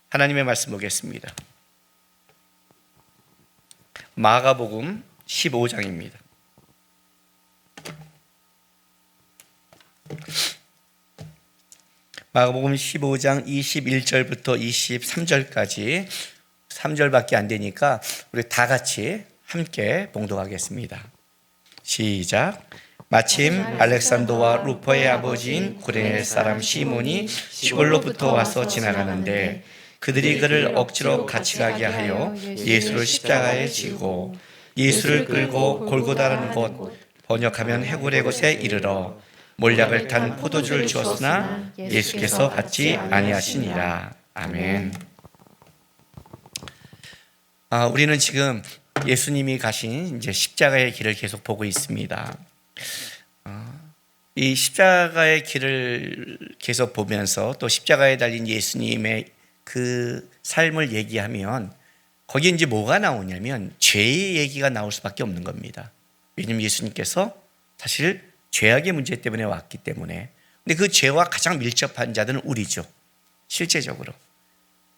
하나님의 말씀 보겠습니다. 마가복음 15장입니다. 마가복음 15장 21절부터 23절까지 3절밖에 안 되니까 우리 다 같이 함께 봉독하겠습니다. 시작. 마침 알렉산더와 루퍼의 아버지인 구레네 사람 시몬이 시골로부터 와서 지나가는데 그들이 그를 억지로 같이 가게 하여 예수를 십자가에 지고 예수를 끌고 골고다라는 곳, 번역하면 해골의 곳에 이르러 몰약을 탄 포도주를 주었으나 예수께서 받지 아니하시니라. 아멘. 우리는 지금 예수님이 가신 이제 십자가의 길을 계속 보고 있습니다. 이 십자가의 길을 계속 보면서 또 십자가에 달린 예수님의 그 삶을 얘기하면 거기에 이제 뭐가 나오냐면 죄의 얘기가 나올 수밖에 없는 겁니다. 왜냐하면 예수님께서 사실 죄악의 문제 때문에 왔기 때문에. 근데 그 죄와 가장 밀접한 자들은 우리죠, 실제적으로.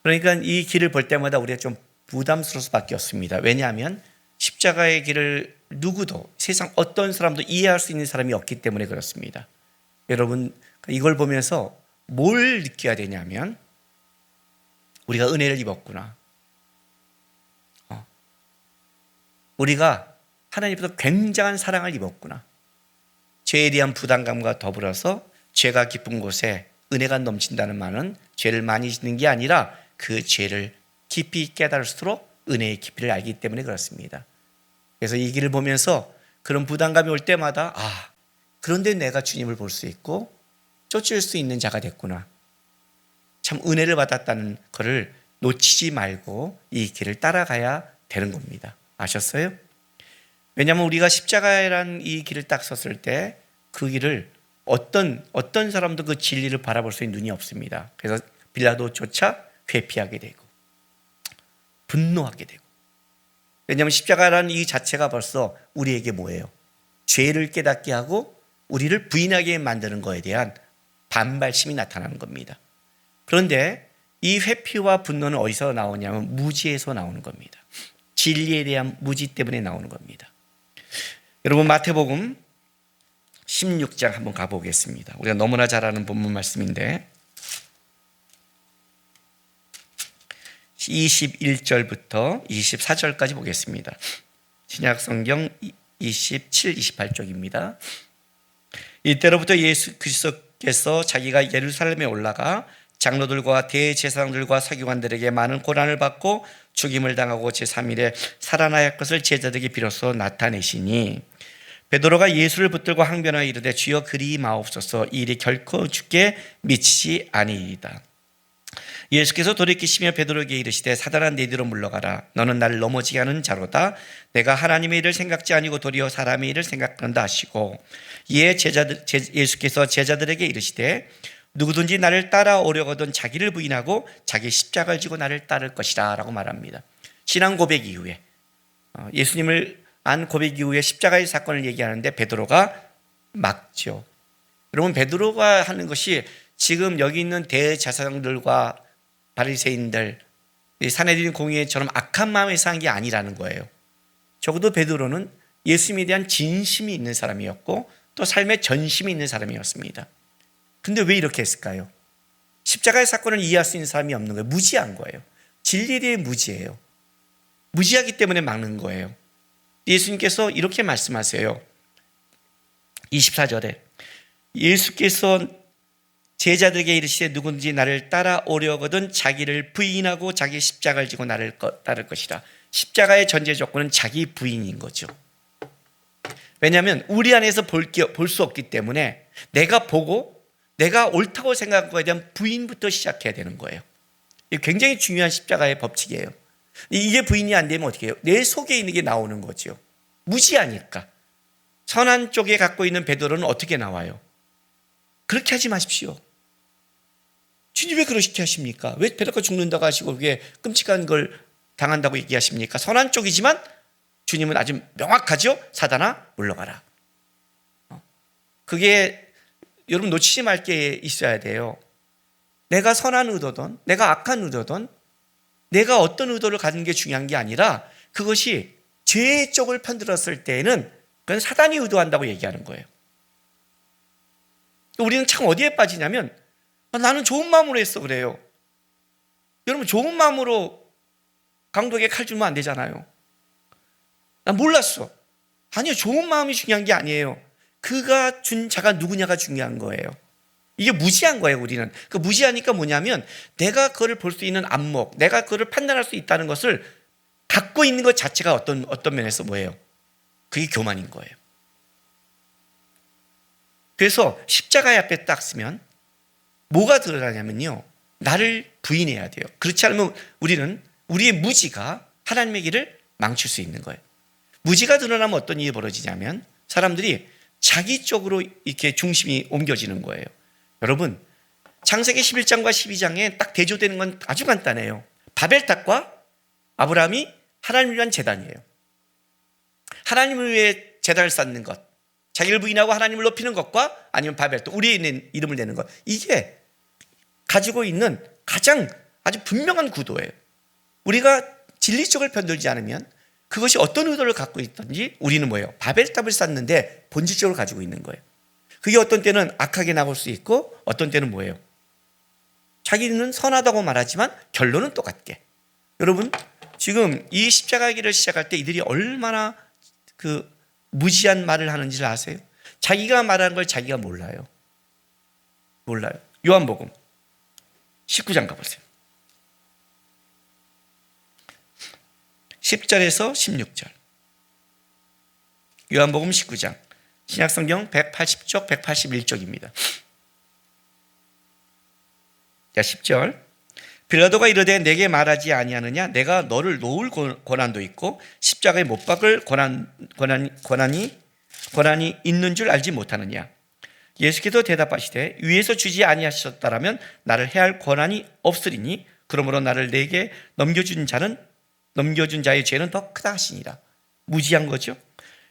그러니까 이 길을 볼 때마다 우리가 좀 부담스러울 수밖에 없습니다. 왜냐하면 십자가의 길을 누구도, 세상 어떤 사람도 이해할 수 있는 사람이 없기 때문에 그렇습니다. 여러분, 이걸 보면서 뭘 느껴야 되냐면 우리가 은혜를 입었구나. 우리가 하나님께서 굉장한 사랑을 입었구나. 죄에 대한 부담감과 더불어서 죄가 깊은 곳에 은혜가 넘친다는 말은 죄를 많이 짓는 게 아니라 그 죄를 깊이 깨달을수록 은혜의 깊이를 알기 때문에 그렇습니다. 그래서 이 길을 보면서 그런 부담감이 올 때마다 그런데 내가 주님을 볼 수 있고 쫓을 수 있는 자가 됐구나. 참 은혜를 받았다는 것을 놓치지 말고 이 길을 따라가야 되는 겁니다. 아셨어요? 왜냐하면 우리가 십자가라는 이 길을 딱 섰을 때 그 길을 어떤 사람도 그 진리를 바라볼 수 있는 눈이 없습니다. 그래서 빌라도조차 회피하게 되고 분노하게 되고. 왜냐하면 십자가라는 이 자체가 벌써 우리에게 뭐예요? 죄를 깨닫게 하고 우리를 부인하게 만드는 것에 대한 반발심이 나타나는 겁니다. 그런데 이 회피와 분노는 어디서 나오냐면 무지에서 나오는 겁니다. 진리에 대한 무지 때문에 나오는 겁니다. 여러분, 마태복음 16장 한번 가보겠습니다. 우리가 너무나 잘 아는 본문 말씀인데 21절부터 24절까지 보겠습니다. 신약성경 27, 28쪽입니다. 이때로부터 예수 그리스도께서 자기가 예루살렘에 올라가 장로들과 대제사장들과 서기관들에게 많은 고난을 받고 죽임을 당하고 제3일에 살아나야 할 것을 제자들에게 비로소 나타내시니 베드로가 예수를 붙들고 항변하여 이르되 주여 그리 마옵소서, 이 일이 결코 주께 미치지 아니이다. 예수께서 돌이키시며 베드로에게 이르시되 사단아 내 뒤로 물러가라. 너는 나를 넘어지게 하는 자로다. 내가 하나님의 일을 생각지 아니고 도리어 사람의 일을 생각한다 하시고 이에 예수께서 제자들에게 이르시되 누구든지 나를 따라오려거든 자기를 부인하고 자기 십자가를 지고 나를 따를 것이라 라고 말합니다. 신앙 고백 이후에 예수님을 안 고백 이후에 십자가의 사건을 얘기하는데 베드로가 막죠. 여러분, 베드로가 하는 것이 지금 여기 있는 대제사장들과 바리새인들, 사내들인 공의처럼 악한 마음에서 한 게 아니라는 거예요. 적어도 베드로는 예수님에 대한 진심이 있는 사람이었고 또 삶에 전심이 있는 사람이었습니다. 근데 왜 이렇게 했을까요? 십자가의 사건을 이해할 수 있는 사람이 없는 거예요. 무지한 거예요. 진리에 대해 무지해요. 무지하기 때문에 막는 거예요. 예수님께서 이렇게 말씀하세요. 24절에 예수께서 제자들에게 이르시되 누구든지 나를 따라오려거든 자기를 부인하고 자기 십자가를 지고 나를 따를 것이라. 십자가의 전제 조건은 자기 부인인 거죠. 왜냐하면 우리 안에서 볼 수 없기 때문에 내가 보고 내가 옳다고 생각한 것에 대한 부인부터 시작해야 되는 거예요. 이게 굉장히 중요한 십자가의 법칙이에요. 이게 부인이 안 되면 어떻게 해요? 내 속에 있는 게 나오는 거죠. 무지하니까. 선한 쪽에 갖고 있는 베드로는 어떻게 나와요? 그렇게 하지 마십시오. 주님 왜 그러시게 하십니까? 왜 베드로가 죽는다고 하시고 그게 끔찍한 걸 당한다고 얘기하십니까? 선한 쪽이지만 주님은 아주 명확하죠. 사단아 물러가라. 그게 여러분 놓치지 말 게 있어야 돼요. 내가 선한 의도든 내가 악한 의도든 내가 어떤 의도를 가진 게 중요한 게 아니라 그것이 죄 쪽을 편들었을 때에는 그건 사단이 의도한다고 얘기하는 거예요. 우리는 참 어디에 빠지냐면 나는 좋은 마음으로 했어 그래요. 여러분 좋은 마음으로 강도에게 칼 주면 안 되잖아요. 난 몰랐어. 아니요, 좋은 마음이 중요한 게 아니에요. 그가 준 자가 누구냐가 중요한 거예요. 이게 무지한 거예요. 우리는 그 무지하니까 뭐냐면 내가 그거를 볼 수 있는 안목, 내가 그거를 판단할 수 있다는 것을 갖고 있는 것 자체가 어떤 면에서 뭐예요? 그게 교만인 거예요. 그래서 십자가의 앞에 딱 쓰면 뭐가 드러나냐면요, 나를 부인해야 돼요. 그렇지 않으면 우리는 우리의 무지가 하나님의 길을 망칠 수 있는 거예요. 무지가 드러나면 어떤 일이 벌어지냐면 사람들이 자기 쪽으로 이렇게 중심이 옮겨지는 거예요. 여러분, 창세기 11장과 12장에 딱 대조되는 건 아주 간단해요. 바벨탑과 아브라함이 하나님을 위한 제단이에요. 하나님을 위해 제단을 쌓는 것, 자기를 부인하고 하나님을 높이는 것과 아니면 바벨탑, 우리의 이름을 내는 것, 이게 가지고 있는 가장 아주 분명한 구도예요. 우리가 진리 쪽을 편들지 않으면 그것이 어떤 의도를 갖고 있든지 우리는 뭐예요? 바벨탑을 쌓는데 본질적으로 가지고 있는 거예요. 그게 어떤 때는 악하게 나올 수 있고 어떤 때는 뭐예요? 자기는 선하다고 말하지만 결론은 똑같게. 여러분, 지금 이 십자가 길을 시작할 때 이들이 얼마나 그 무지한 말을 하는지를 아세요? 자기가 말하는 걸 자기가 몰라요. 요한복음 19장 가보세요. 10절에서 16절. 요한복음 19장. 신약성경 180쪽, 181쪽입니다. 자, 10절. 빌라도가 이르되 내게 말하지 아니하느냐? 내가 너를 놓을 권한도 있고 십자가에 못 박을 권한이 있는 줄 알지 못하느냐? 예수께서 대답하시되 위에서 주지 아니하셨다라면 나를 해할 권한이 없으리니 그러므로 나를 내게 넘겨준 자의 죄는 더 크다 하시니라. 무지한 거죠.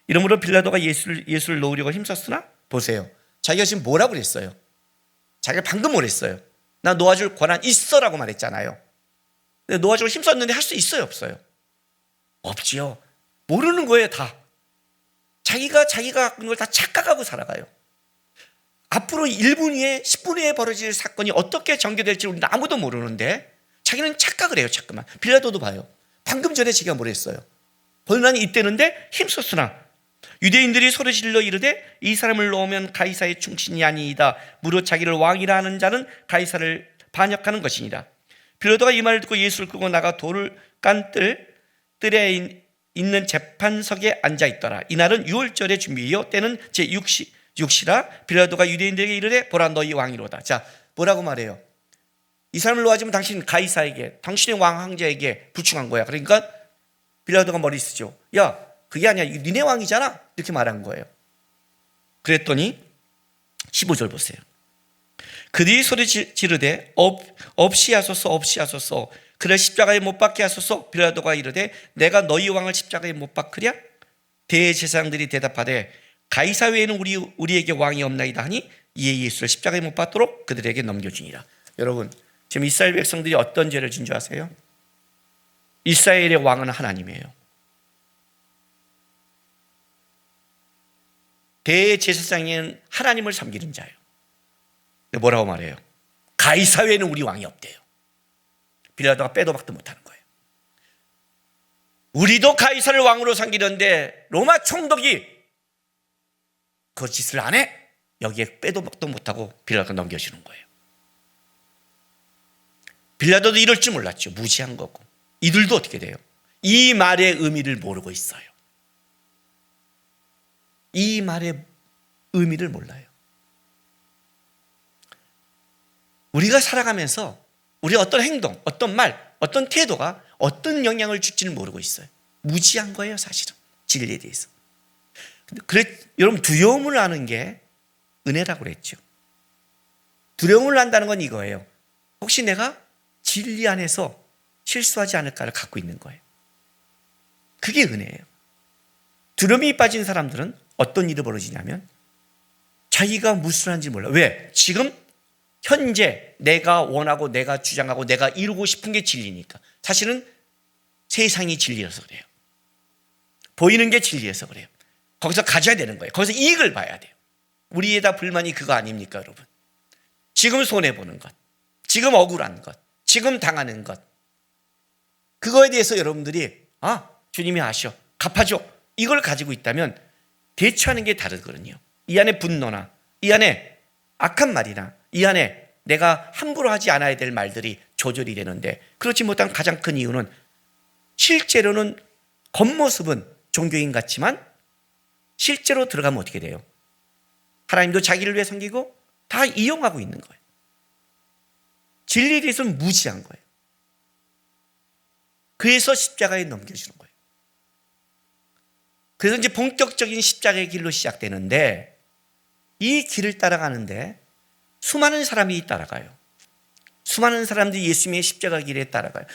이러므로 빌라도가 예수를 놓으려고 힘썼으나 보세요. 자기가 지금 뭐라고 그랬어요? 자기가 방금 뭐랬어요? 나 놓아줄 권한 있어라고 말했잖아요. 놓아주고 힘썼는데 할 수 있어요, 없어요? 없지요. 모르는 거예요, 다. 자기가 갖는 걸 다 착각하고 살아가요. 앞으로 1분 후에 10분 후에 벌어질 사건이 어떻게 전개될지 우리는 아무도 모르는데 자기는 착각을 해요. 자꾸만. 빌라도도 봐요. 방금 전에 제가 뭘 했어요? 번난이 이때는데 힘썼으나 유대인들이 소리질러 이르되 이 사람을 놓으면 가이사의 충신이 아니이다. 무릇 자기를 왕이라 하는 자는 가이사를 반역하는 것이니라. 빌라도가 이 말을 듣고 예수를 끄고 나가 돌을 깐 뜰에 있는 재판석에 앉아있더라. 이날은 6월절의 준비이요 때는 제6시라. 빌라도가 유대인들에게 이르되 보라 너희 왕이로다. 자, 뭐라고 말해요? 이 사람을 놓아주면 당신 가이사에게, 당신의 왕 황제에게 부충한 거야. 그러니까 빌라도가 머리 쓰죠. 야, 그게 아니야, 니네 왕이잖아, 이렇게 말한 거예요. 그랬더니 15절 보세요. 그들이 소리 지르되 없이 하소서 그를 십자가에 못 박게 하소서. 빌라도가 이르되 내가 너희 왕을 십자가에 못 박으랴? 대제사장들이 대답하되 가이사 외에는 우리에게 왕이 없나이다 하니 이에 예수를 십자가에 못 박도록 그들에게 넘겨주니라. 여러분, 지금 이스라엘 백성들이 어떤 죄를 진 줄 아세요? 이스라엘의 왕은 하나님이에요. 대제사장은 하나님을 섬기는 자예요. 뭐라고 말해요? 가이사 외에는 우리 왕이 없대요. 빌라도가 빼도 박도 못하는 거예요. 우리도 가이사를 왕으로 섬기는데 로마 총독이 그 짓을 안 해? 여기에 빼도 박도 못하고 빌라도가 넘겨주는 거예요. 빌라도도 이럴 줄 몰랐죠. 무지한 거고. 이들도 어떻게 돼요? 이 말의 의미를 모르고 있어요. 이 말의 의미를 몰라요. 우리가 살아가면서 우리의 어떤 행동, 어떤 말, 어떤 태도가 어떤 영향을 줄지는 모르고 있어요. 무지한 거예요, 사실은. 진리에 대해서. 여러분, 두려움을 아는 게 은혜라고 그랬죠. 두려움을 안다는 건 이거예요. 혹시 내가 진리 안에서 실수하지 않을까를 갖고 있는 거예요. 그게 은혜예요. 두려움이 빠진 사람들은 어떤 일이 벌어지냐면 자기가 무슨 하는지 몰라. 왜? 지금 현재 내가 원하고 내가 주장하고 내가 이루고 싶은 게 진리니까. 사실은 세상이 진리여서 그래요. 보이는 게 진리여서 그래요. 거기서 가져야 되는 거예요. 거기서 이익을 봐야 돼요. 우리에다 불만이 그거 아닙니까, 여러분? 지금 손해보는 것, 지금 억울한 것, 지금 당하는 것, 그거에 대해서 여러분들이 주님이 아셔, 갚아줘, 이걸 가지고 있다면 대처하는 게 다르거든요. 이 안에 분노나 이 안에 악한 말이나 이 안에 내가 함부로 하지 않아야 될 말들이 조절이 되는데, 그렇지 못한 가장 큰 이유는 실제로는 겉모습은 종교인 같지만 실제로 들어가면 어떻게 돼요? 하나님도 자기를 위해 섬기고 다 이용하고 있는 거예요. 진리에 대해서는 무지한 거예요. 그래서 십자가에 넘겨주는 거예요. 그래서 이제 본격적인 십자가의 길로 시작되는데, 이 길을 따라가는데 수많은 사람이 따라가요. 수많은 사람들이 예수님의 십자가 길에 따라가요.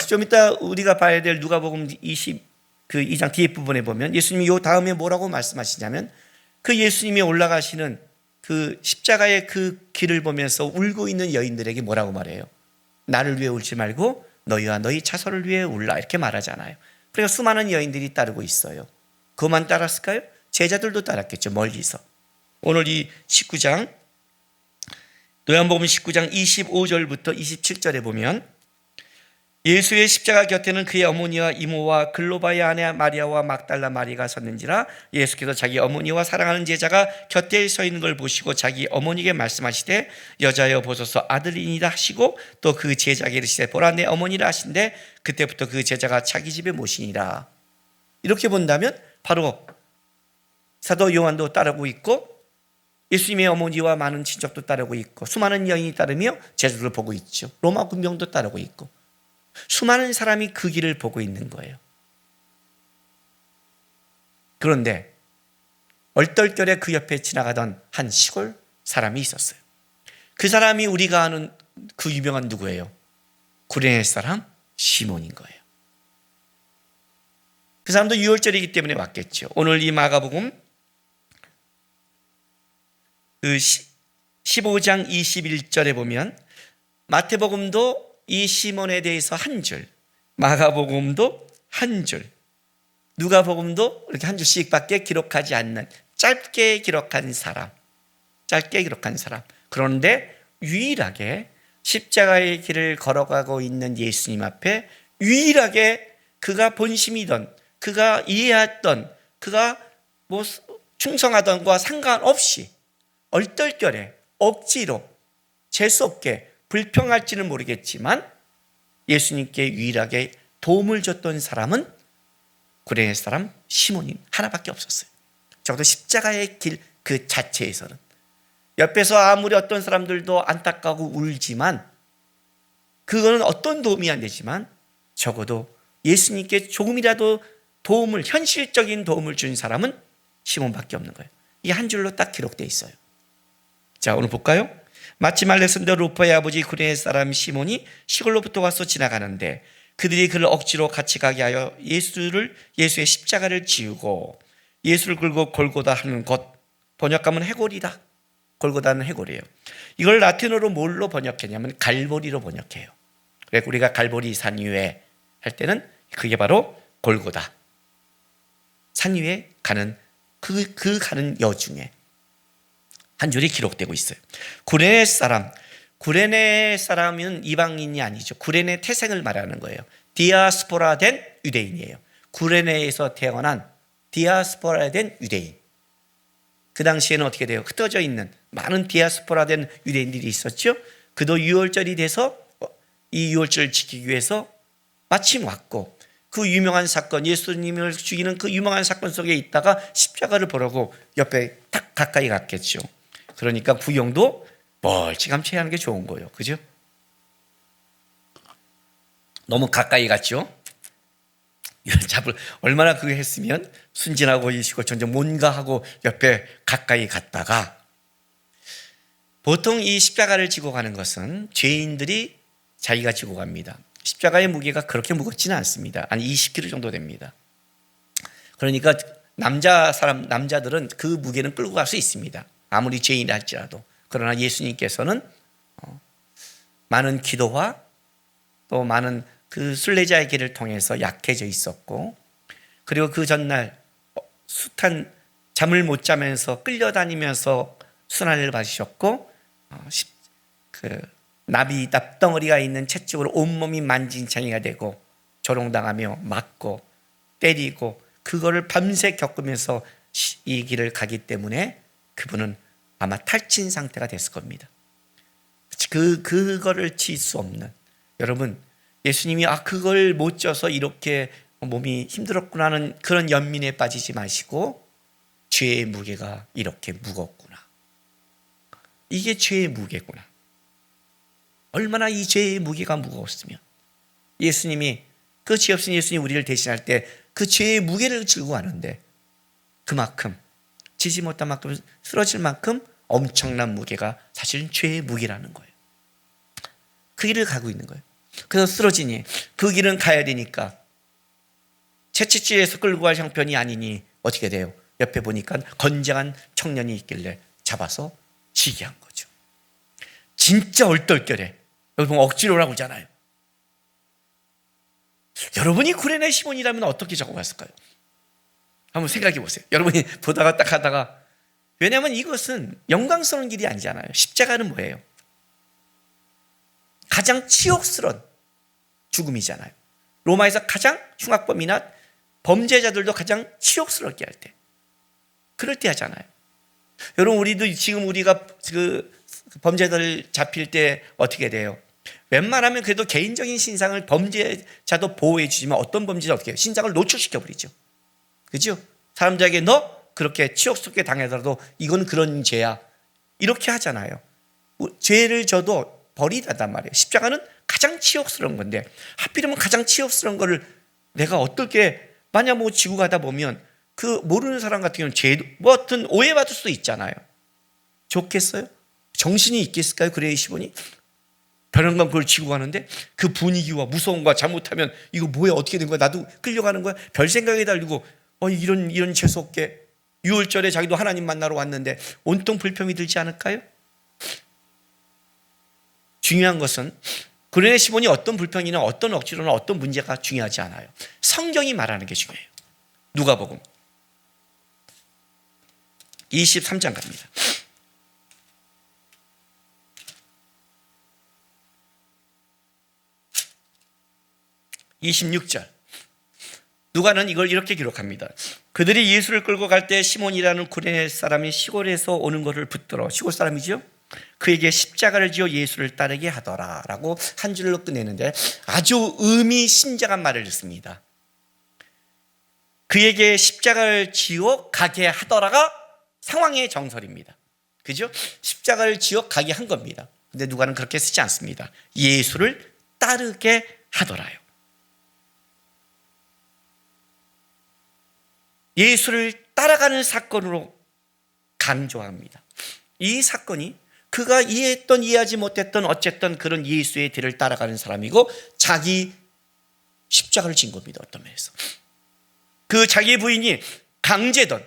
좀 이따 우리가 봐야 될 누가복음 22장 뒤에 부분에 보면 예수님이 요 다음에 뭐라고 말씀하시냐면, 그 예수님이 올라가시는 그 십자가의 그 길을 보면서 울고 있는 여인들에게 뭐라고 말해요? 나를 위해 울지 말고 너희와 너희 자손을 위해 울라, 이렇게 말하잖아요. 그러니까 수많은 여인들이 따르고 있어요. 그만 따랐을까요? 제자들도 따랐겠죠, 멀리서. 오늘 이 19장, 요한복음 19장 25절부터 27절에 보면, 예수의 십자가 곁에는 그의 어머니와 이모와 글로바의 아내 마리아와 막달라 마리아가 섰는지라, 예수께서 자기 어머니와 사랑하는 제자가 곁에 서 있는 걸 보시고 자기 어머니에게 말씀하시되, 여자여 보소서 아들이니라 하시고, 또 그 제자에게 이르시되 보라 내 어머니라 하신데, 그때부터 그 제자가 자기 집에 모시니라. 이렇게 본다면 바로 사도 요한도 따르고 있고, 예수님의 어머니와 많은 친척도 따르고 있고, 수많은 여인이 따르며 제자들을 보고 있죠. 로마 군병도 따르고 있고, 수많은 사람이 그 길을 보고 있는 거예요. 그런데 얼떨결에 그 옆에 지나가던 한 시골 사람이 있었어요. 그 사람이 우리가 아는 그 유명한 누구예요? 구레네 사람 시몬인 거예요. 그 사람도 유월절이기 때문에 왔겠죠. 오늘 이 마가복음 15장 21절에 보면 마태복음도 이 시몬에 대해서 한 줄, 마가복음도 한 줄, 누가복음도 이렇게 한 줄씩밖에 기록하지 않는 짧게 기록한 사람. 그런데 유일하게 십자가의 길을 걸어가고 있는 예수님 앞에 유일하게 그가 본심이던, 그가 이해했던, 그가 충성하던 것과 상관없이 얼떨결에 억지로 재수없게 불평할지는 모르겠지만 예수님께 유일하게 도움을 줬던 사람은 구레네 사람 시몬이 하나밖에 없었어요. 적어도 십자가의 길 그 자체에서는. 옆에서 아무리 어떤 사람들도 안타까고 울지만 그거는 어떤 도움이 안 되지만 적어도 예수님께 조금이라도 도움을, 현실적인 도움을 준 사람은 시몬밖에 없는 거예요. 이 한 줄로 딱 기록되어 있어요. 자, 오늘 볼까요? 마침 알렉산더 루퍼의 아버지 구레네 사람 시몬이 시골로부터 와서 지나가는데 그들이 그를 억지로 같이 가게 하여 예수의 십자가를 지우고 예수를 끌고 골고다 하는 곳, 번역하면 해골이다. 골고다는 해골이에요. 이걸 라틴어로 뭘로 번역했냐면 갈보리로 번역해요. 그래서 우리가 갈보리 산 위에 할 때는 그게 바로 골고다. 산 위에 가는 그 가는 여중에 한 줄이 기록되고 있어요. 구레네 사람은 이방인이 아니죠. 구레네 태생을 말하는 거예요. 디아스포라 된 유대인이에요. 구레네에서 태어난 디아스포라 된 유대인. 그 당시에는 어떻게 돼요? 흩어져 있는 많은 디아스포라 된 유대인들이 있었죠. 그도 유월절이 돼서 이 유월절을 지키기 위해서 마침 왔고, 그 유명한 사건, 예수님을 죽이는 그 유명한 사건 속에 있다가 십자가를 보려고 옆에 딱 가까이 갔겠죠. 그러니까 구경도 멀찌감치 하는 게 좋은 거예요. 그죠? 너무 가까이 갔죠? 잡을 얼마나 그거 했으면 순진하고 이시고 점점 뭔가 하고 옆에 가까이 갔다가, 보통 이 십자가를 지고 가는 것은 죄인들이 자기가 지고 갑니다. 십자가의 무게가 그렇게 무겁지는 않습니다. 한 20kg 정도 됩니다. 그러니까 남자들은 그 무게는 끌고 갈 수 있습니다. 아무리 죄인이라 할지라도. 그러나 예수님께서는 많은 기도와 또 많은 그 순례자의 길을 통해서 약해져 있었고, 그리고 그 전날 숱한 잠을 못 자면서 끌려다니면서 순환을 받으셨고, 그 나비 납덩어리가 있는 채 쪽으로 온몸이 만진창이가 되고 조롱당하며 맞고 때리고 그거를 밤새 겪으면서 이 길을 가기 때문에 그분은 아마 탈진 상태가 됐을 겁니다. 그거를 칠 수 없는, 여러분, 예수님이 그걸 못 져서 이렇게 몸이 힘들었구나 하는 그런 연민에 빠지지 마시고, 죄의 무게가 이렇게 무겁구나, 이게 죄의 무게구나, 얼마나 이 죄의 무게가 무거웠으면 예수님이, 그 죄 없으신 예수님이 우리를 대신할 때 그 죄의 무게를 들고 가는데, 그만큼 지지 못한 만큼 쓰러질 만큼 엄청난 무게가 사실은 죄의 무게라는 거예요. 그 길을 가고 있는 거예요. 그래서 쓰러지니 그 길은 가야 되니까 채찍질에서 끌고 갈 형편이 아니니 어떻게 돼요? 옆에 보니까 건장한 청년이 있길래 잡아서 지게 한 거죠. 진짜 얼떨결에, 여기 보면 억지로 오라고 하잖아요. 여러분이 구레네 시몬이라면 어떻게 적어갔을까요? 한번 생각해 보세요. 여러분이 보다가 딱 하다가, 왜냐하면 이것은 영광스러운 길이 아니잖아요. 십자가는 뭐예요? 가장 치욕스러운 죽음이잖아요. 로마에서 가장 흉악범이나 범죄자들도 가장 치욕스럽게 할 때, 그럴 때 하잖아요. 여러분, 우리도 지금 우리가 그 범죄자들 잡힐 때 어떻게 돼요? 웬만하면 그래도 개인적인 신상을 범죄자도 보호해 주지만 어떤 범죄자 어떻게 해요? 신상을 노출시켜 버리죠. 그죠? 사람들에게 너 그렇게 치욕스럽게 당하더라도 이건 그런 죄야, 이렇게 하잖아요. 죄를 져도 버리다단 말이에요. 십자가는 가장 치욕스러운 건데, 하필이면 가장 치욕스러운 거를 내가 어떻게, 만약 뭐 지고 가다 보면 그 모르는 사람 같은 경우는 죄, 뭐 어떤 오해받을 수도 있잖아요. 좋겠어요? 정신이 있겠을까요? 그레이 시몬이 변형감 그걸 지고 가는데 그 분위기와 무서움과, 잘못하면 이거 뭐야, 어떻게 된 거야, 나도 끌려가는 거야, 별 생각에 달리고 이런 재수없게, 6월절에 자기도 하나님 만나러 왔는데 온통 불평이 들지 않을까요? 중요한 것은 구레네 시몬이 어떤 불평이나 어떤 억지로나 어떤 문제가 중요하지 않아요. 성경이 말하는 게 중요해요. 누가복음 23장 갑니다. 26절. 누가는 이걸 이렇게 기록합니다. 그들이 예수를 끌고 갈 때 시몬이라는 구레네 사람이 시골에서 오는 것을 붙들어, 시골 사람이죠, 그에게 십자가를 지어 예수를 따르게 하더라 라고 한 줄로 끝내는데 아주 의미심장한 말을 듣습니다. 그에게 십자가를 지어 가게 하더라가 상황의 정설입니다. 그죠? 십자가를 지어 가게 한 겁니다. 근데 누가는 그렇게 쓰지 않습니다. 예수를 따르게 하더라요. 예수를 따라가는 사건으로 강조합니다. 이 사건이 그가 이해했던 이해하지 못했던 어쨌든 그런 예수의 뒤를 따라가는 사람이고, 자기 십자가를 진 겁니다. 어떤 면에서 그 자기 부인이 강제던,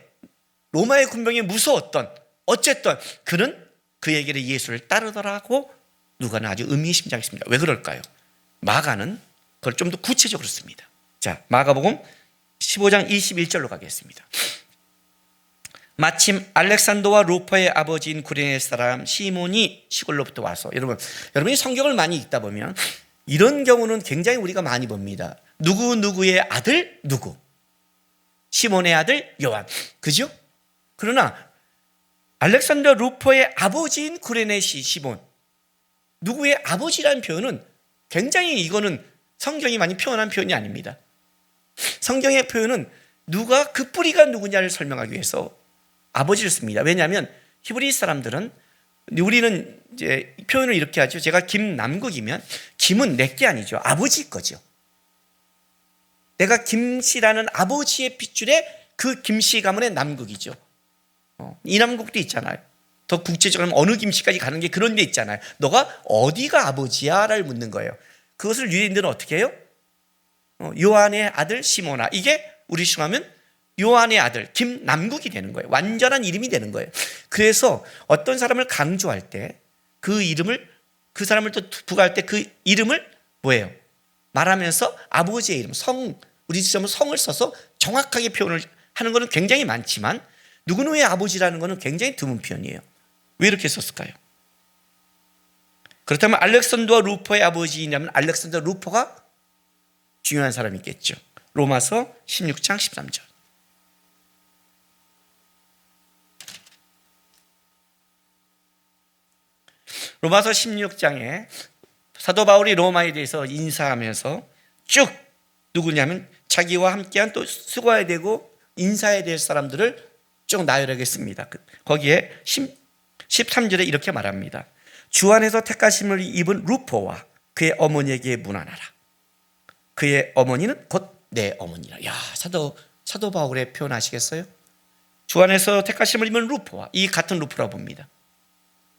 로마의 군병이 무서웠던, 어쨌든 그는 그에게 예수를 따르더라고 누가는 아주 의미심장했습니다. 왜 그럴까요? 마가는 그걸 좀 더 구체적으로 씁니다. 자, 마가복음 15장 21절로 가겠습니다. 마침 알렉산더와 루퍼의 아버지인 구레네 사람 시몬이 시골로부터 와서, 여러분이 성경을 많이 읽다 보면 이런 경우는 굉장히 우리가 많이 봅니다. 누구누구의 아들 누구, 시몬의 아들 요한, 그죠? 그러나 알렉산더 루퍼의 아버지인 구레네 시몬, 누구의 아버지라는 표현은 굉장히, 이거는 성경이 많이 표현한 표현이 아닙니다. 성경의 표현은 누가, 그 뿌리가 누구냐를 설명하기 위해서 아버지를 씁니다. 왜냐하면 히브리 사람들은, 우리는 이제 표현을 이렇게 하죠. 제가 김남국이면 김은 내게 아니죠. 아버지 거죠. 내가 김씨라는 아버지의 핏줄에 그 김씨 가문의 남국이죠. 이 남국도 있잖아요. 더 국제적으로 어느 김씨까지 가는 게 그런 데 있잖아요. 너가 어디가 아버지야? 라를 묻는 거예요. 그것을 유대인들은 어떻게 해요? 요한의 아들 시몬아, 이게 우리 식으로 요한의 아들 김남국이 되는 거예요. 완전한 이름이 되는 거예요. 그래서 어떤 사람을 강조할 때 그 이름을, 그 사람을 또 부가할 때 그 이름을 뭐예요? 말하면서 아버지의 이름, 우리 지금 성을 써서 정확하게 표현을 하는 것은 굉장히 많지만 누구누구의 아버지라는 것은 굉장히 드문 표현이에요. 왜 이렇게 썼을까요? 그렇다면 알렉산더와 루포의 아버지이냐면 알렉산더 루포가 중요한 사람이겠죠. 로마서 16장 13절. 로마서 16장에 사도 바울이 로마에 대해서 인사하면서 쭉 누구냐면 자기와 함께한 또 수고해야 되고 인사해야 될 사람들을 쭉 나열하겠습니다. 거기에 13절에 이렇게 말합니다. 주 안에서 택하심을 입은 루포와 그의 어머니에게 문안하라. 그의 어머니는 곧 내 어머니라. 야, 사도 바울의 표현 아시겠어요? 주 안에서 택하심을 입은 루포와 이 같은 루포라고 봅니다.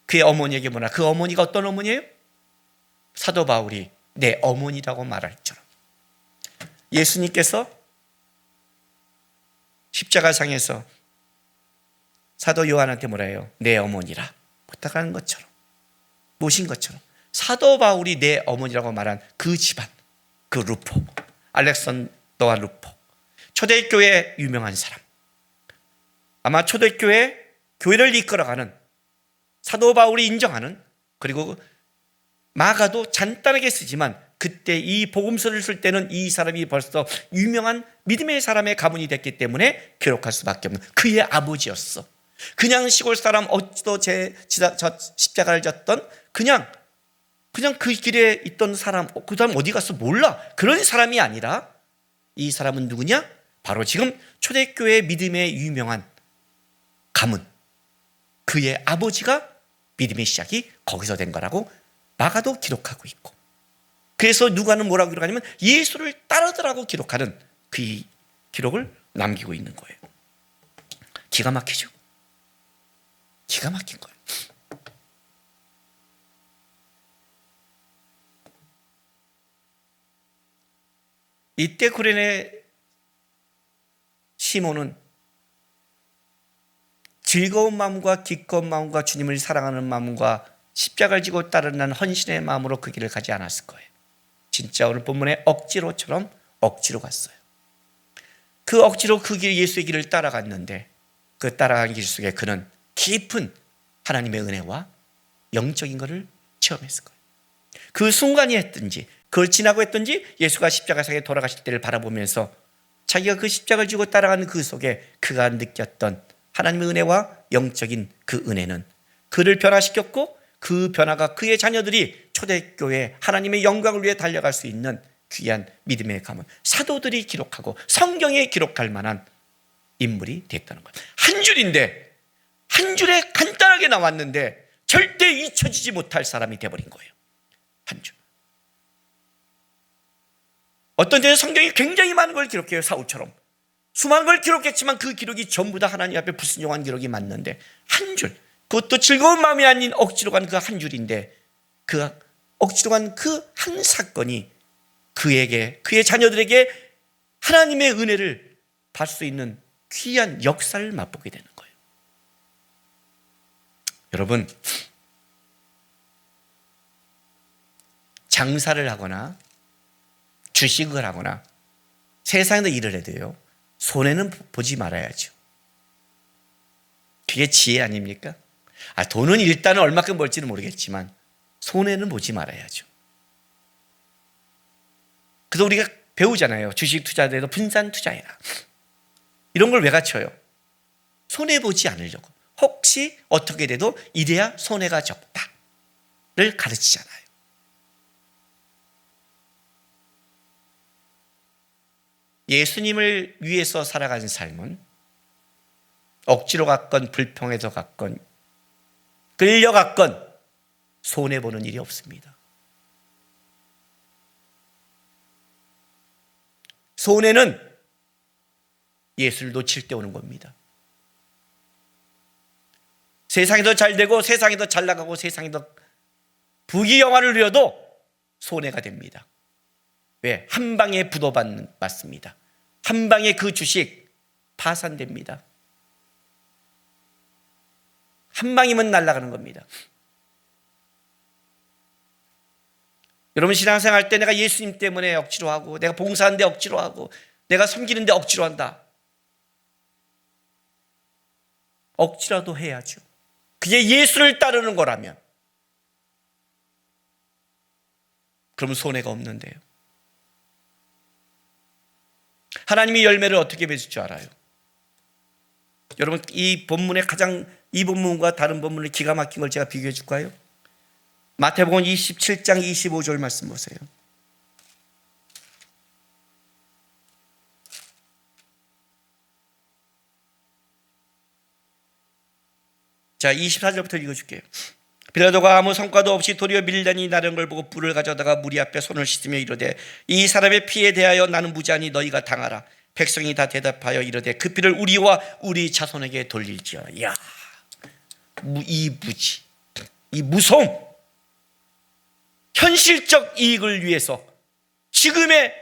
그의 어머니에게 문안하라. 그 어머니가 어떤 어머니예요? 사도 바울이 내 어머니라고 말할 줄. 예수님께서 십자가상에서 사도 요한한테 뭐라 해요? 내 어머니라 부탁하는 것처럼, 모신 것처럼 사도 바울이 내 어머니라고 말한 그 집안, 그 루포, 알렉산더와 루포, 초대교회 유명한 사람, 아마 초대교회 교회를 이끌어가는 사도 바울이 인정하는, 그리고 마가도 간단하게 쓰지만 그때 이 복음서를 쓸 때는 이 사람이 벌써 유명한 믿음의 사람의 가문이 됐기 때문에 기록할 수밖에 없는 그의 아버지였어. 그냥 시골 사람 어찌도 십자가를 졌던 그냥 그 길에 있던 사람, 그 사람 어디 갔어 몰라, 그런 사람이 아니라 이 사람은 누구냐? 바로 지금 초대교회 믿음의 유명한 가문, 그의 아버지가 믿음의 시작이 거기서 된 거라고 마가도 기록하고 있고, 그래서 누가는 뭐라고 기록하냐면 예수를 따르더라고 기록하는 그 기록을 남기고 있는 거예요. 기가 막히죠. 기가 막힌 거예요. 이때 구레네 시몬은 즐거운 마음과 기꺼운 마음과 주님을 사랑하는 마음과 십자가를 지고 따르는 헌신의 마음으로 그 길을 가지 않았을 거예요. 진짜 오늘 본문에 억지로처럼 억지로 갔어요. 그 억지로 그 길, 예수의 길을 따라갔는데 그 따라간 길 속에 그는 깊은 하나님의 은혜와 영적인 것을 체험했을 거예요. 그 순간이 했든지 그걸 지나고 했든지 예수가 십자가상에 돌아가실 때를 바라보면서 자기가 그 십자가를 지고 따라가는 그 속에 그가 느꼈던 하나님의 은혜와 영적인 그 은혜는 그를 변화시켰고, 그 변화가 그의 자녀들이 초대교회 하나님의 영광을 위해 달려갈 수 있는 귀한 믿음의 가문, 사도들이 기록하고 성경에 기록할 만한 인물이 됐다는 거예요. 한 줄인데, 한 줄에 간단하게 나왔는데 절대 잊혀지지 못할 사람이 되어버린 거예요. 한 줄. 어떤 데는 성경이 굉장히 많은 걸 기록해요. 사울처럼 수많은 걸 기록했지만 그 기록이 전부 다 하나님 앞에 불순종한 기록이 맞는데 한 줄, 그것도 즐거운 마음이 아닌 억지로 간 그 한 줄인데, 그 억지로 간 그 한 사건이 그에게, 그의 자녀들에게 하나님의 은혜를 받을 수 있는 귀한 역사를 맛보게 되는 거예요. 여러분, 장사를 하거나 주식을 하거나 세상에서 일을 해도요, 손해는 보지 말아야죠. 그게 지혜 아닙니까? 돈은 일단은 얼마큼 벌지는 모르겠지만 손해는 보지 말아야죠. 그래서 우리가 배우잖아요. 주식 투자에도 분산 투자해라. 이런 걸 왜 갖춰요? 손해보지 않으려고. 혹시 어떻게 돼도 이래야 손해가 적다를 가르치잖아요. 예수님을 위해서 살아가는 삶은 억지로 갔건 불평해서 갔건 끌려갔건 손해보는 일이 없습니다. 손해는 예수를 놓칠 때 오는 겁니다. 세상이 더 잘 되고 세상이 더 잘 나가고 세상이 더 부귀영화를 누려도 손해가 됩니다. 왜? 한 방에 부도맞습니다. 한 방에 그 주식 파산됩니다. 한 방이면 날아가는 겁니다. 여러분 신앙생활 할 때 내가 예수님 때문에 억지로 하고, 내가 봉사하는데 억지로 하고, 내가 섬기는데 억지로 한다. 억지라도 해야죠. 그게 예수를 따르는 거라면. 그러면 손해가 없는데요. 하나님이 열매를 어떻게 맺을 줄 알아요? 여러분 이 본문의 이 본문과 다른 본문의 기가 막힌 걸 제가 비교해 줄까요? 마태복음 27장 25절 말씀 보세요. 자, 24절부터 읽어줄게요. 빌라도가 아무 성과도 없이 도리어 밀련이 나른 걸 보고 뿔을 가져다가 무리 앞에 손을 씻으며 이르되 이 사람의 피에 대하여 나는 무죄하니 너희가 당하라. 백성이 다 대답하여 이르되 그 피를 우리와 우리 자손에게 돌릴지어라. 이야, 이 무지, 이 무서움, 현실적 이익을 위해서, 지금의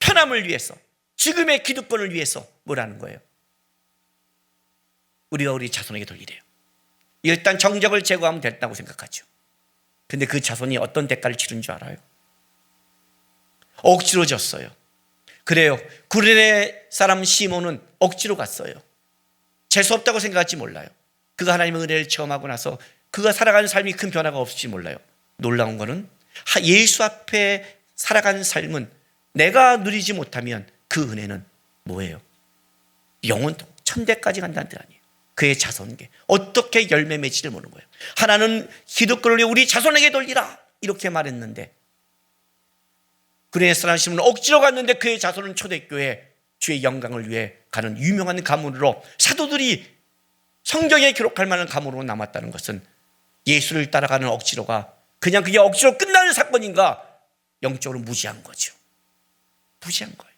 편함을 위해서, 지금의 기득권을 위해서 뭐라는 거예요? 우리와 우리 자손에게 돌리래요. 일단 정적을 제거하면 됐다고 생각하죠. 근데 그 자손이 어떤 대가를 치른 줄 알아요? 억지로 졌어요. 그래요. 구레네 사람 시몬은 억지로 갔어요. 재수 없다고 생각할지 몰라요. 그가 하나님의 은혜를 체험하고 나서 그가 살아가는 삶이 큰 변화가 없을지 몰라요. 놀라운 거는 예수 앞에 살아가는 삶은 내가 누리지 못하면 그 은혜는 뭐예요? 영원토록 천대까지 간다는 뜻 아니에요. 그의 자손에게 어떻게 열매 맺지를 모르는 거예요. 하나는 기득권을 우리 자손에게 돌리라 이렇게 말했는데 구레네 사람 시몬은 억지로 갔는데 그의 자손은 초대교회 주의 영광을 위해 가는 유명한 가문으로 사도들이 성경에 기록할 만한 가문으로 남았다는 것은 예수를 따라가는 억지로가 그냥 그게 억지로 끝나는 사건인가? 영적으로 무지한 거죠. 무지한 거예요.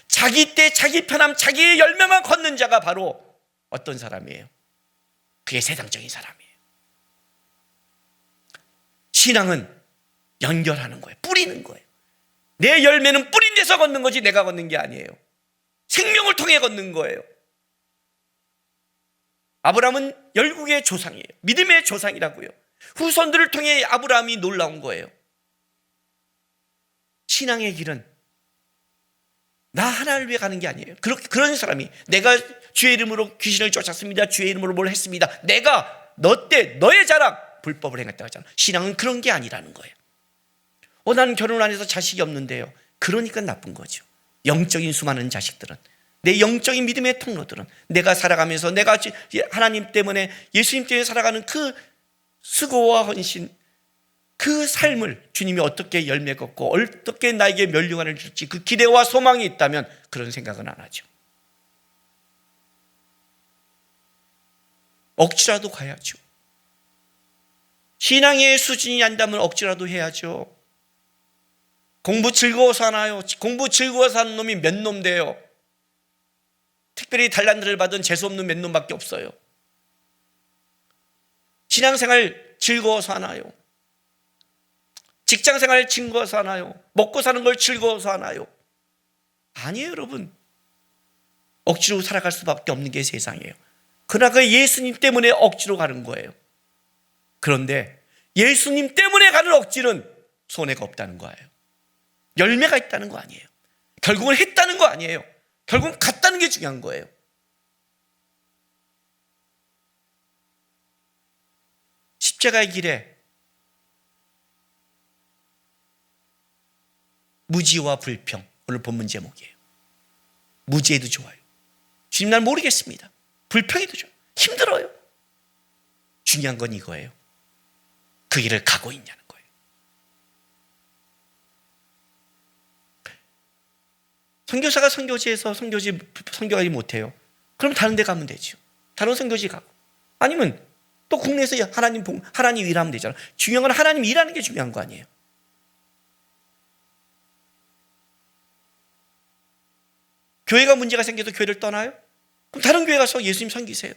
자기 때 자기 편함 자기의 열매만 걷는 자가 바로 어떤 사람이에요? 그게 세상적인 사람이에요. 신앙은 연결하는 거예요. 뿌리는 거예요. 내 열매는 뿌린 데서 걷는 거지 내가 걷는 게 아니에요. 생명을 통해 걷는 거예요. 아브라함은 열국의 조상이에요. 믿음의 조상이라고요. 후손들을 통해 아브라함이 놀라운 거예요. 신앙의 길은 나 하나를 위해 가는 게 아니에요. 그런 사람이 내가 주의 이름으로 귀신을 쫓았습니다. 주의 이름으로 뭘 했습니다. 내가 너 때 너의 자랑 불법을 행했다고 하잖아. 신앙은 그런 게 아니라는 거예요. 나는 결혼 안 해서 자식이 없는데요. 그러니까 나쁜 거죠. 영적인 수많은 자식들은, 내 영적인 믿음의 통로들은 내가 살아가면서 내가 하나님 때문에 예수님 때문에 살아가는 그 수고와 헌신, 그 삶을 주님이 어떻게 열매 걷고 어떻게 나에게 면류관을 줄지 그 기대와 소망이 있다면 그런 생각은 안 하죠. 억지라도 가야죠. 신앙의 수준이 안다면 억지라도 해야죠. 공부 즐거워서 하나요? 공부 즐거워서 하는 놈이 몇 놈 돼요? 특별히 달란트를 받은 재수없는 몇 놈밖에 없어요. 신앙생활 즐거워서 하나요? 직장생활 즐거워서 하나요? 먹고 사는 걸 즐거워서 하나요? 아니에요, 여러분. 억지로 살아갈 수밖에 없는 게 세상이에요. 그러나 그 예수님 때문에 억지로 가는 거예요. 그런데 예수님 때문에 가는 억지는 손해가 없다는 거예요. 열매가 있다는 거 아니에요. 결국은 했다는 거 아니에요. 결국은 갔다는 게 중요한 거예요. 십자가의 길에 무지와 불평, 오늘 본문 제목이에요. 무지해도 좋아요. 주님 날 모르겠습니다. 불평해도 좋아요. 힘들어요. 중요한 건 이거예요. 그 길을 가고 있냐는 거예요. 선교사가 선교지에서 선교하지 못해요. 그럼 다른 데 가면 되죠. 다른 선교지 가고. 아니면 또 국내에서 하나님 일하면 되잖아요. 중요한 건 하나님 일하는 게 중요한 거 아니에요. 교회가 문제가 생겨서 교회를 떠나요? 그럼 다른 교회 가서 예수님 섬기세요.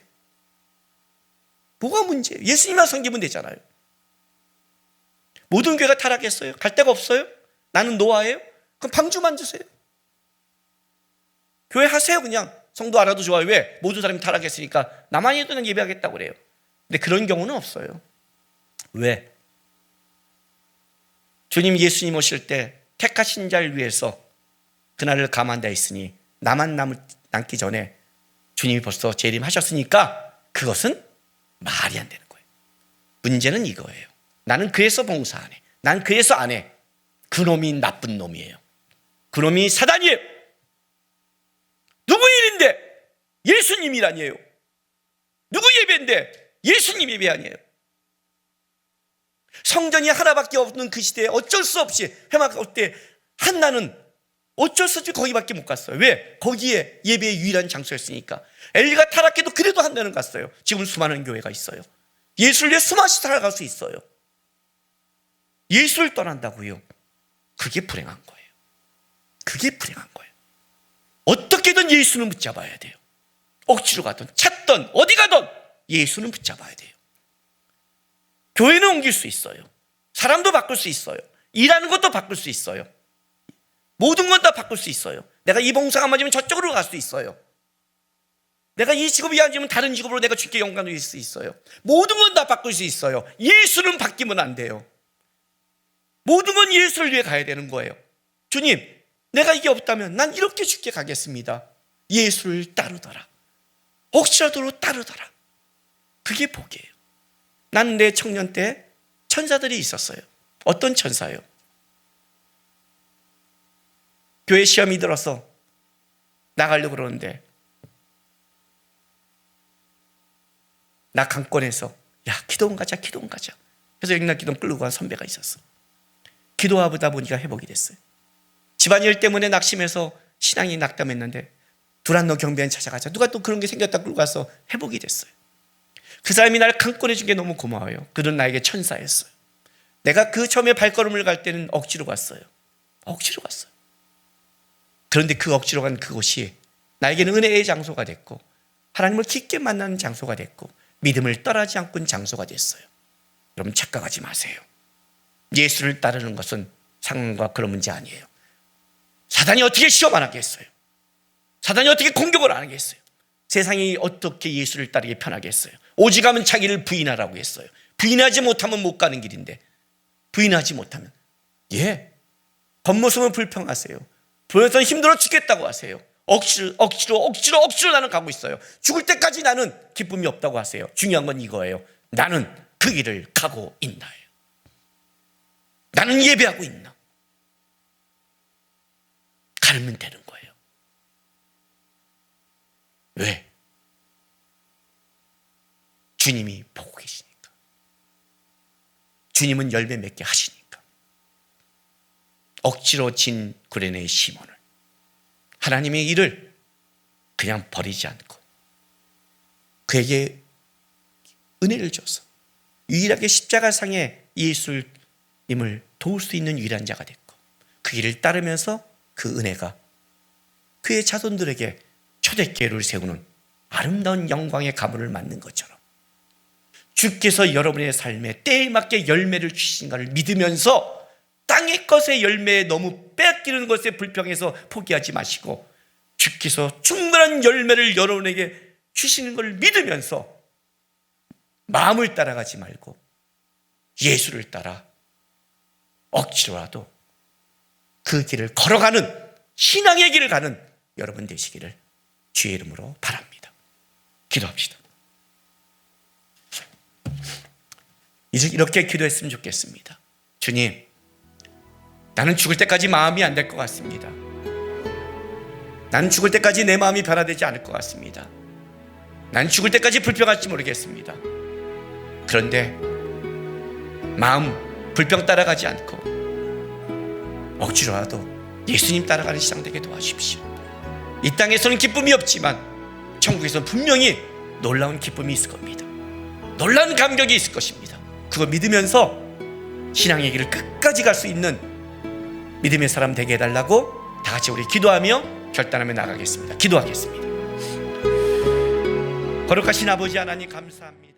뭐가 문제예요? 예수님만 섬기면 되잖아요. 모든 교회가 타락했어요? 갈 데가 없어요? 나는 노아예요? 그럼 방주 만드세요. 교회 하세요. 그냥 성도 알아도 좋아요. 왜? 모든 사람이 타락했으니까 나만 해도 그냥 예배하겠다고 그래요. 근데 그런 경우는 없어요. 왜? 주님 예수님 오실 때 택하신 자를 위해서 그날을 감한다 했으니 나만 남기 전에 주님이 벌써 재림하셨으니까 그것은 말이 안 되는 거예요. 문제는 이거예요. 나는 그래서 봉사 안 해. 난 그래서 안 해. 그놈이 나쁜 놈이에요. 그놈이 사단이에요. 누구 일인데? 예수님 일 아니에요. 누구 예배인데? 예수님 예배 아니에요. 성전이 하나밖에 없는 그 시대에 어쩔 수 없이 해막할 때 한나는 어쩔 수 없이 거기밖에 못 갔어요. 왜? 거기에 예배의 유일한 장소였으니까. 엘리가 타락해도 그래도 한나는 갔어요. 지금 수많은 교회가 있어요. 예수를 위해 수많이 살아갈 수 있어요. 예수를 떠난다고요. 그게 불행한 거예요. 그게 불행한 거예요. 어떻게든 예수는 붙잡아야 돼요. 억지로 가든 찾든 어디 가든 예수는 붙잡아야 돼요. 교회는 옮길 수 있어요. 사람도 바꿀 수 있어요. 일하는 것도 바꿀 수 있어요. 모든 건 다 바꿀 수 있어요. 내가 이 봉사가 맞으면 저쪽으로 갈 수 있어요. 내가 이 직업이 안 맞으면 다른 직업으로 내가 주께 영광을 드릴 수 있어요. 모든 건 다 바꿀 수 있어요. 예수는 바뀌면 안 돼요. 모든 건 예수를 위해 가야 되는 거예요. 주님, 내가 이게 없다면 난 이렇게 주께 가겠습니다. 예수를 따르더라. 혹시라도 따르더라. 그게 복이에요. 나는 내 청년 때 천사들이 있었어요. 어떤 천사요? 교회 시험이 들어서 나가려고 그러는데 나 강권해서 야 기도원 가자 기도원 가자. 그래서 영락 기도원 끌고 간 선배가 있었어. 기도하다 보니까 회복이 됐어요. 집안일 때문에 낙심해서 신앙이 낙담했는데 두란노 경비원 찾아가자. 누가 또 그런 게 생겼다 끌고 가서 회복이 됐어요. 그 사람이 나를 강권해 준 게 너무 고마워요. 그는 나에게 천사였어요. 내가 그 처음에 발걸음을 갈 때는 억지로 갔어요. 억지로 갔어요. 그런데 그 억지로 간 그곳이 나에게는 은혜의 장소가 됐고 하나님을 깊게 만나는 장소가 됐고 믿음을 떠나지 않고 장소가 됐어요. 여러분 착각하지 마세요. 예수를 따르는 것은 상황과 그런 문제 아니에요. 사단이 어떻게 시험 안 하겠어요? 사단이 어떻게 공격을 안 하겠어요? 세상이 어떻게 예수를 따르게 편하겠어요? 오직하면 자기를 부인하라고 했어요. 부인하지 못하면 못 가는 길인데 부인하지 못하면 겉모습은 불평하세요. 보여서는 힘들어 죽겠다고 하세요. 억지로 나는 가고 있어요. 죽을 때까지 나는 기쁨이 없다고 하세요. 중요한 건 이거예요. 나는 그 길을 가고 있나요? 나는 예배하고 있나? 가르면 되는 거예요. 왜? 주님이 보고 계시니까. 주님은 열매 맺게 하시니까. 억지로 진 구레네의 시몬을 하나님의 일을 그냥 버리지 않고 그에게 은혜를 줘서 유일하게 십자가상에 예수님을 도울 수 있는 유일한 자가 됐고 그 길을 따르면서 그 은혜가 그의 자손들에게 초대교회를 세우는 아름다운 영광의 가문을 만든 것처럼 주께서 여러분의 삶에 때에 맞게 열매를 주신가를 믿으면서 땅의 것의 열매에 너무 빼앗기는 것에 불평해서 포기하지 마시고 주께서 충분한 열매를 여러분에게 주시는 것을 믿으면서 마음을 따라가지 말고 예수를 따라 억지로라도 그 길을 걸어가는 신앙의 길을 가는 여러분 되시기를 주의 이름으로 바랍니다. 기도합시다. 이렇게 기도했으면 좋겠습니다. 주님, 나는 죽을 때까지 마음이 안 될 것 같습니다. 나는 죽을 때까지 내 마음이 변화되지 않을 것 같습니다. 나는 죽을 때까지 불평할지 모르겠습니다. 그런데 마음 불평 따라가지 않고 억지로라도 예수님 따라가는 시장 되게 도와주십시오. 이 땅에서는 기쁨이 없지만 천국에서는 분명히 놀라운 기쁨이 있을 겁니다. 놀라운 감격이 있을 것입니다. 그거 믿으면서 신앙의 길을 끝까지 갈 수 있는 믿음의 사람 되게 해달라고 다 같이 우리 기도하며 결단하며 나가겠습니다. 기도하겠습니다. 거룩하신 아버지 하나님 감사합니다.